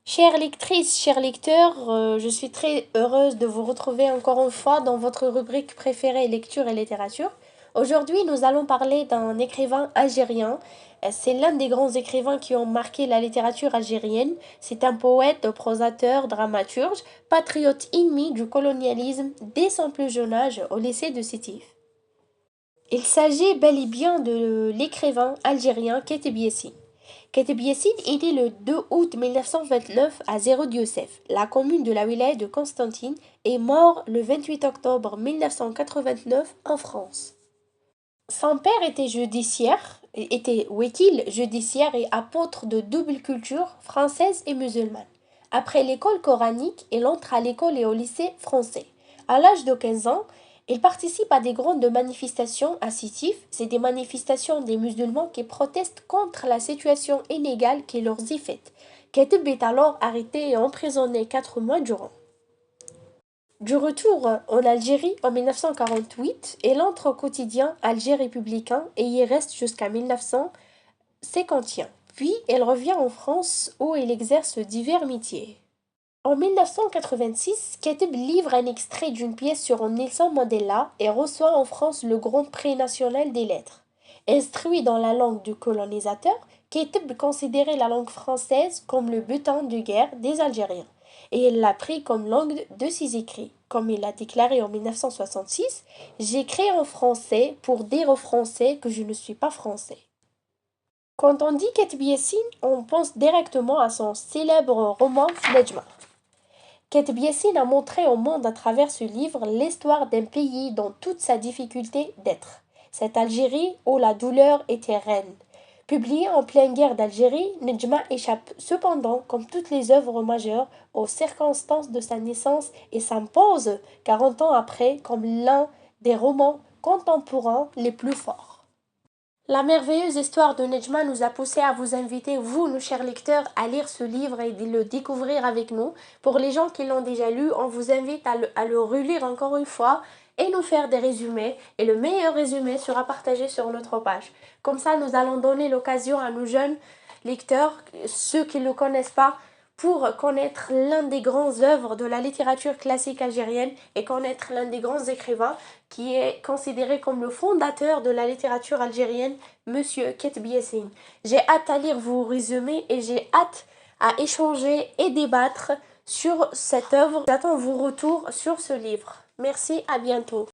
Chères lectrices, chers lecteurs, je suis très heureuse de vous retrouver encore une fois dans votre rubrique préférée lecture et littérature. Aujourd'hui, nous allons parler d'un écrivain algérien. C'est l'un des grands écrivains qui ont marqué la littérature algérienne. C'est un poète, prosateur, dramaturge, patriote ennemi du colonialisme dès son plus jeune âge au lycée de Sétif. Il s'agit bel et bien de l'écrivain algérien Keteb Yassine. Keteb Yassine est né le 2 août 1929 à Zéro Youssef, la commune de la wilaya de Constantine, et mort le 28 octobre 1989 en France. Son père était wekil judiciaire et apôtre de double culture française et musulmane. Après l'école coranique, il entre à l'école et au lycée français. À l'âge de 15 ans, il participe à des grandes manifestations à Sétif. C'est des manifestations des musulmans qui protestent contre la situation inégale qui leur est faite. Keteb est alors arrêté et emprisonné 4 mois durant. Du retour en Algérie en 1948, il entre au quotidien Alger républicain et y reste jusqu'à 1951. Puis il revient en France où il exerce divers métiers. En 1986, Keteb livre un extrait d'une pièce sur Nelson Mandela et reçoit en France le Grand Prix national des lettres. Instruit dans la langue du colonisateur, Keteb considérait la langue française comme le butin de guerre des Algériens et il l'a pris comme langue de ses écrits. Comme il l'a déclaré en 1966, j'écris en français pour dire aux Français que je ne suis pas français. Quand on dit Keteb Yassine, on pense directement à son célèbre roman Nedjma. Keteb Yassine a montré au monde à travers ce livre l'histoire d'un pays dans toute sa difficulté d'être. Cette Algérie où la douleur était reine. Publié en pleine guerre d'Algérie, Nedjma échappe cependant, comme toutes les œuvres majeures, aux circonstances de sa naissance et s'impose, 40 ans après, comme l'un des romans contemporains les plus forts. La merveilleuse histoire de Nedjma nous a poussé à vous inviter, vous, nos chers lecteurs, à lire ce livre et de le découvrir avec nous. Pour les gens qui l'ont déjà lu, on vous invite à le relire encore une fois et nous faire des résumés. Et le meilleur résumé sera partagé sur notre page. Comme ça, nous allons donner l'occasion à nos jeunes lecteurs, ceux qui ne le connaissent pas, pour connaître l'un des grands œuvres de la littérature classique algérienne et connaître l'un des grands écrivains qui est considéré comme le fondateur de la littérature algérienne, Monsieur Keteb Yassine. J'ai hâte à lire vos résumés et j'ai hâte à échanger et débattre sur cette œuvre. J'attends vos retours sur ce livre. Merci, à bientôt.